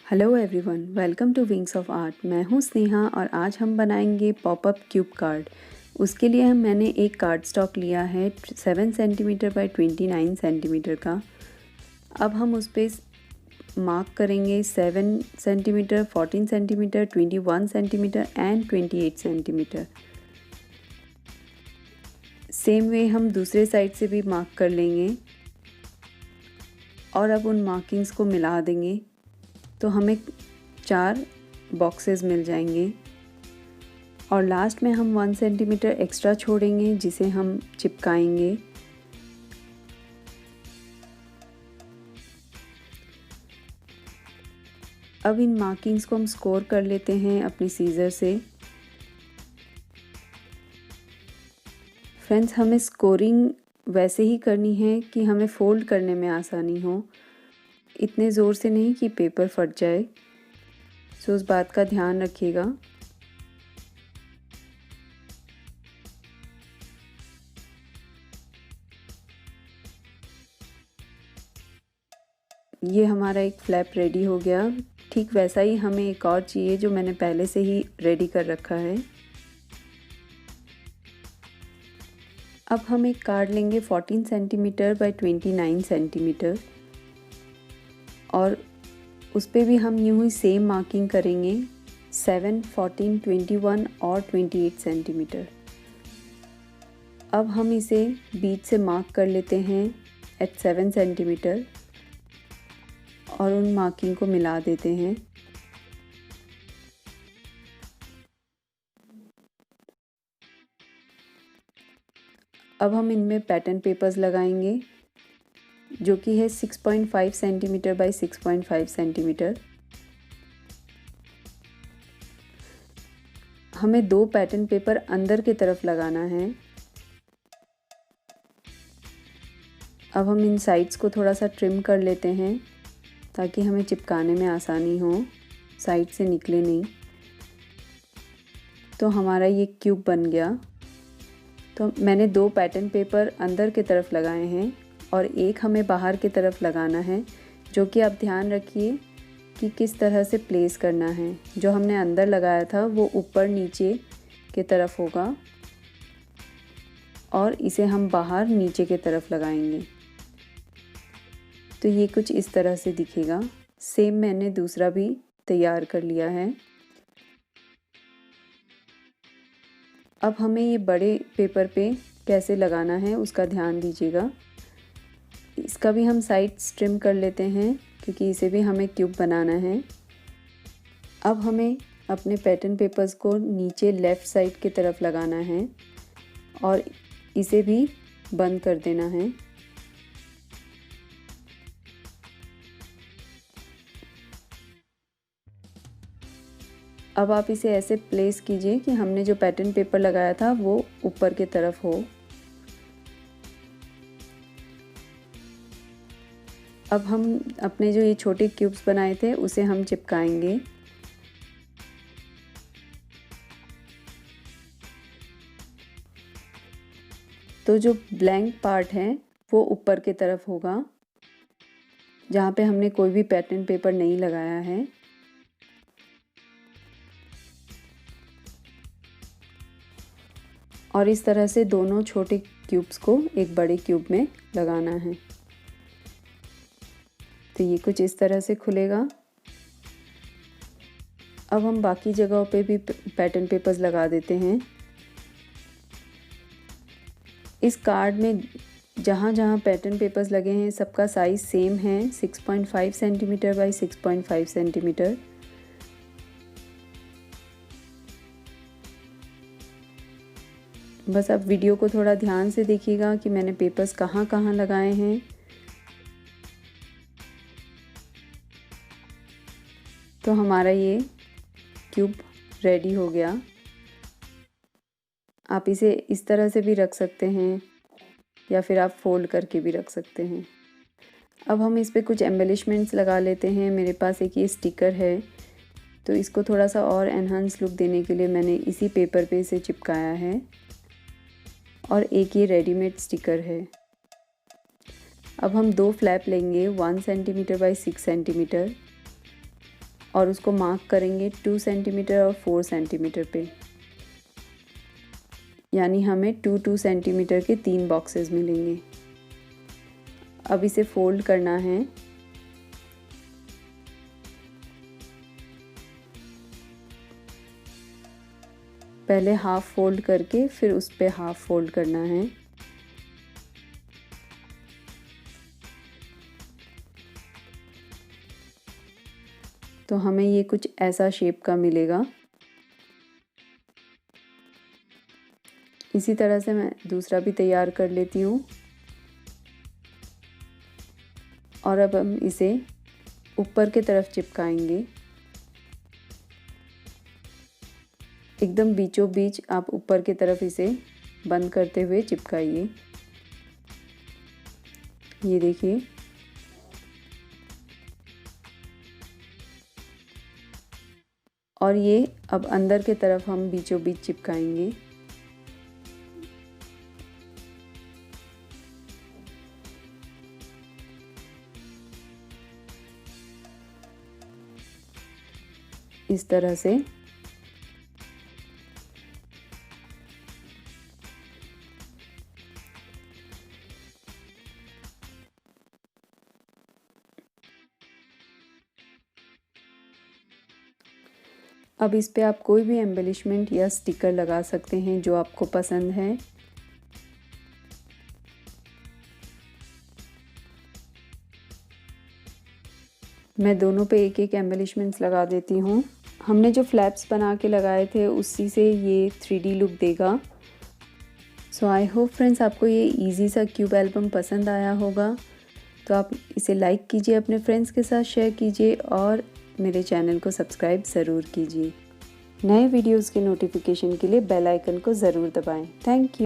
Hello everyone, welcome to wings of art. मैं हूं स्नेहा और आज हम बनाएंगे पॉपअप क्यूब कार्ड। उसके लिए मैंने एक कार्ड स्टॉक लिया है 7 सेंटीमीटर बाय 29 सेंटीमीटर का। अब हम उस पर मार्क करेंगे 7 centimetre, 14 centimetre, 21 centimetre and 28 centimetre. Same way हम दूसरे साइड से भी मार्क कर लेंगे और अब उन मार्किंग्स को मिला देंगे तो हमें 4 बॉक्सेस मिल जाएंगे। और लास्ट में हम 1 सेंटीमीटर एक्स्ट्रा छोड़ेंगे जिसे हम चिपकाएंगे। अब इन मार्किंग्स को हम स्कोर कर लेते हैं अपने सीजर से। फ्रेंड्स, हमें स्कोरिंग वैसे ही करनी है कि हमें फोल्ड करने में आसानी हो, इतने ज़ोर से नहीं कि पेपर फट जाए। सो उस बात का ध्यान रखिएगा। ये हमारा एक फ्लैप रेडी हो गया। ठीक वैसा ही हमें एक और चाहिए जो मैंने पहले से ही रेडी कर रखा है। अब हम एक कार्ड लेंगे 14 सेंटीमीटर बाय 29 सेंटीमीटर और उस पर भी हम यूँ ही सेम मार्किंग करेंगे 7, 14, 21 और 28 सेंटीमीटर। अब हम इसे बीच से मार्क कर लेते हैं एट 7 सेंटीमीटर और उन मार्किंग को मिला देते हैं। अब हम इनमें पैटर्न पेपर्स लगाएंगे जो कि है 6.5 सेंटीमीटर बाय 6.5 सेंटीमीटर। हमें 2 पैटर्न पेपर अंदर की तरफ लगाना है। अब हम इन साइड्स को थोड़ा सा ट्रिम कर लेते हैं ताकि हमें चिपकाने में आसानी हो, साइड से निकले नहीं। तो हमारा ये क्यूब बन गया। तो मैंने 2 पैटर्न पेपर अंदर की तरफ लगाए हैं और एक हमें बाहर की तरफ लगाना है, जो कि आप ध्यान रखिए कि किस तरह से प्लेस करना है। जो हमने अंदर लगाया था वो ऊपर नीचे की तरफ होगा और इसे हम बाहर नीचे की तरफ लगाएंगे। तो ये कुछ इस तरह से दिखेगा। सेम मैंने दूसरा भी तैयार कर लिया है। अब हमें ये बड़े पेपर पे कैसे लगाना है उसका ध्यान दीजिएगा। इसका भी हम साइड्स ट्रिम कर लेते हैं क्योंकि इसे भी हमें क्यूब बनाना है। अब हमें अपने पैटर्न पेपर्स को नीचे लेफ़्ट साइड की तरफ लगाना है और इसे भी बंद कर देना है। अब आप इसे ऐसे प्लेस कीजिए कि हमने जो पैटर्न पेपर लगाया था वो ऊपर की तरफ हो। अब हम अपने जो ये छोटे क्यूब्स बनाए थे उसे हम चिपकाएंगे। तो जो ब्लैंक पार्ट है वो ऊपर की तरफ होगा जहाँ पे हमने कोई भी पैटर्न पेपर नहीं लगाया है। और इस तरह से दोनों छोटे क्यूब्स को एक बड़े क्यूब में लगाना है। तो ये कुछ इस तरह से खुलेगा। अब हम बाकी जगहों पे भी पैटर्न पेपर्स लगा देते हैं। इस कार्ड में जहाँ जहाँ पैटर्न पेपर्स लगे हैं सबका साइज़ सेम है, 6.5 सेंटीमीटर बाय 6.5 सेंटीमीटर। बस अब वीडियो को थोड़ा ध्यान से देखिएगा कि मैंने पेपर्स कहाँ कहाँ लगाए हैं। तो हमारा ये क्यूब रेडी हो गया। आप इसे इस तरह से भी रख सकते हैं या फिर आप फोल्ड करके भी रख सकते हैं। अब हम इस पे कुछ एम्बेलिशमेंट्स लगा लेते हैं। मेरे पास एक ये स्टिकर है, तो इसको थोड़ा सा और एनहांस लुक देने के लिए मैंने इसी पेपर पे इसे चिपकाया है। और एक ये रेडीमेड स्टिकर है। अब हम 2 फ्लैप लेंगे 1 सेंटीमीटर बाय 6 सेंटीमीटर और उसको मार्क करेंगे 2 सेंटीमीटर और 4 सेंटीमीटर पे, यानी हमें 2-2 सेंटीमीटर के 3 बॉक्सेस मिलेंगे। अब इसे फोल्ड करना है। पहले हाफ फोल्ड करके फिर उस पे हाफ फोल्ड करना है। तो हमें ये कुछ ऐसा शेप का मिलेगा। इसी तरह से मैं दूसरा भी तैयार कर लेती हूँ। और अब हम इसे ऊपर की तरफ चिपकाएंगे। एकदम बीचों बीच आप ऊपर की तरफ इसे बंद करते हुए चिपकाइए। ये देखिए। और ये अब अंदर की तरफ हम बीचों बीच चिपकाएंगे। इस तरह से। अब इस पे आप कोई भी एम्बेलिशमेंट या स्टिकर लगा सकते हैं जो आपको पसंद है। मैं दोनों पे एक एक एम्बेलिशमेंट्स लगा देती हूँ। हमने जो फ्लैप्स बना के लगाए थे उसी से ये 3D लुक देगा। सो आई होप फ्रेंड्स आपको ये इजी सा क्यूब एल्बम पसंद आया होगा। तो आप इसे लाइक कीजिए, अपने फ्रेंड्स के साथ शेयर कीजिए और मेरे चैनल को सब्सक्राइब ज़रूर कीजिए। नए वीडियोस के नोटिफिकेशन के लिए बेल आइकन को ज़रूर दबाएं। Thank you.